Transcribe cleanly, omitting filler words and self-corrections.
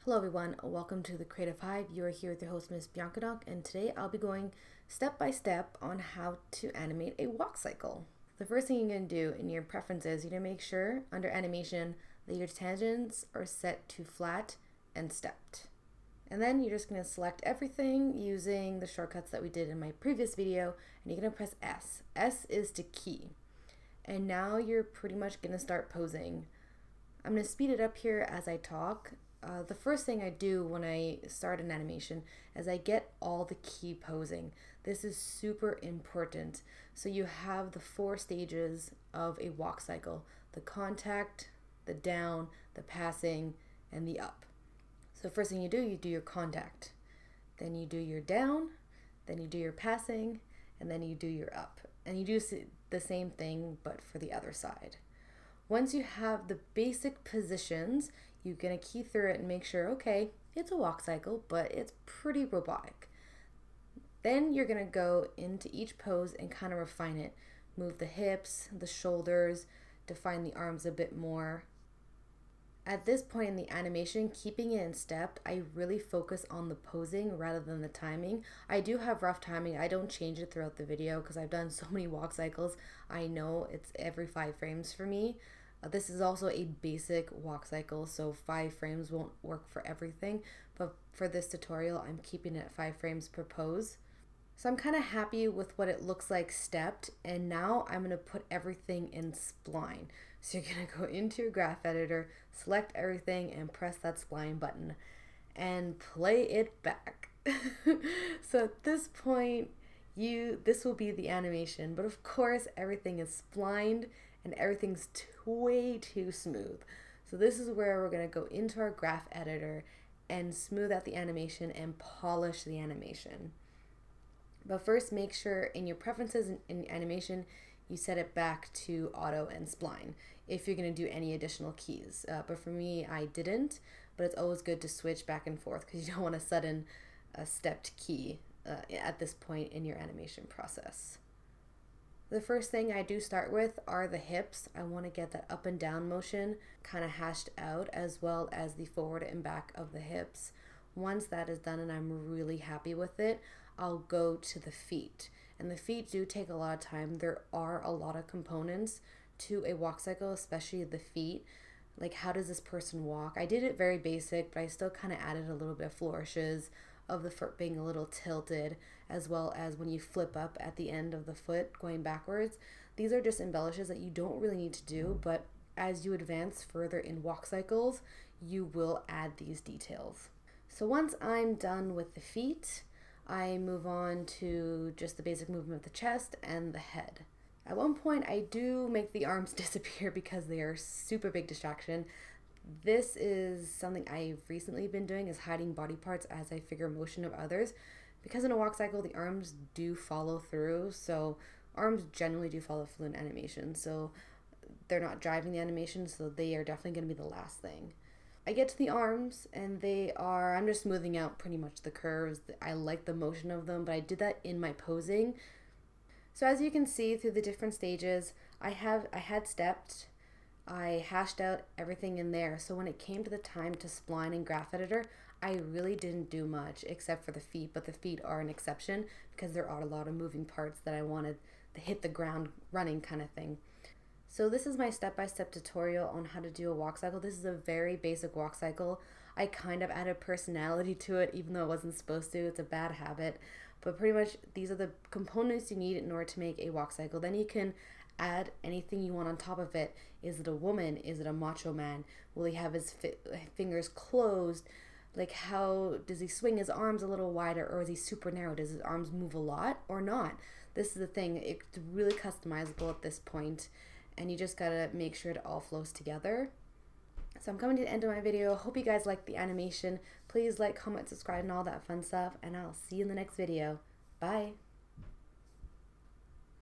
Hello everyone, welcome to the Creative Hive. You are here with your host Miss Bianca, and today I'll be going step by step on how to animate a walk cycle. The first thing you're going to do in your preferences, you're going to make sure under animation that your tangents are set to flat and stepped. And then you're just going to select everything using the shortcuts that we did in my previous video, and you're going to press S. S is to key. And now you're pretty much going to start posing. I'm going to speed it up here as I talk. The first thing I do when I start an animation is I get all the key posing. This is super important. So you have the 4 stages of a walk cycle: the contact, the down, the passing, and the up. So first thing you do your contact. Then you do your down, then you do your passing, and then you do your up. And you do the same thing but for the other side. Once you have the basic positions, you're going to key through it and make sure, okay, it's a walk cycle, but it's pretty robotic. Then you're going to go into each pose and kind of refine it. Move the hips, the shoulders, define the arms a bit more. At this point in the animation, keeping it in step, I really focus on the posing rather than the timing. I do have rough timing. I don't change it throughout the video because I've done so many walk cycles. I know it's every 5 frames for me. This is also a basic walk cycle, so 5 frames won't work for everything, but for this tutorial I'm keeping it at 5 frames per pose. So I'm kind of happy with what it looks like stepped, and now I'm going to put everything in Spline. So you're going to go into your graph editor, select everything, and press that Spline button and play it back. So at this point, this will be the animation, but of course everything is splined and everything's way too smooth. So this is where we're going to go into our graph editor and smooth out the animation and polish the animation. But first, make sure in your preferences in animation you set it back to auto and spline if you're going to do any additional keys. But for me, I didn't, but it's always good to switch back and forth because you don't want a sudden stepped key at this point in your animation process. The first thing I do start with are the hips. I want to get that up and down motion kind of hashed out, as well as the forward and back of the hips. Once that is done and I'm really happy with it, I'll go to the feet. And the feet do take a lot of time. There are a lot of components to a walk cycle, especially the feet. Like, how does this person walk? I did it very basic, but I still kind of added a little bit of flourishes of the foot being a little tilted, as well as when you flip up at the end of the foot going backwards. These are just embellishes that you don't really need to do, but as you advance further in walk cycles, you will add these details. So once I'm done with the feet, I move on to just the basic movement of the chest and the head. At one point, I do make the arms disappear because they are super big distraction. This is something I've recently been doing, is hiding body parts as I figure motion of others. Because in a walk cycle, the arms do follow through, so arms generally do follow through in animation, so they're not driving the animation, so they are definitely going to be the last thing. I get to the arms, and I'm just smoothing out pretty much the curves. I like the motion of them, but I did that in my posing. So as you can see through the different stages, I had stepped. I hashed out everything in there. So when it came to the time to spline and graph editor, I really didn't do much except for the feet, but the feet are an exception because there are a lot of moving parts that I wanted to hit the ground running kind of thing. So this is my step-by-step tutorial on how to do a walk cycle. This is a very basic walk cycle. I kind of added personality to it even though it wasn't supposed to. It's a bad habit. But pretty much these are the components you need in order to make a walk cycle. Then you can add anything you want on top of it. Is it a woman? Is it a macho man? Will he have his fingers closed? Like, how does he swing his arms a little wider, or is he super narrow? Does his arms move a lot or not? This is the thing. It's really customizable at this point, and you just gotta make sure it all flows together. So I'm coming to the end of my video. Hope you guys liked the animation. Please like, comment, subscribe, and all that fun stuff, and I'll see you in the next video. Bye!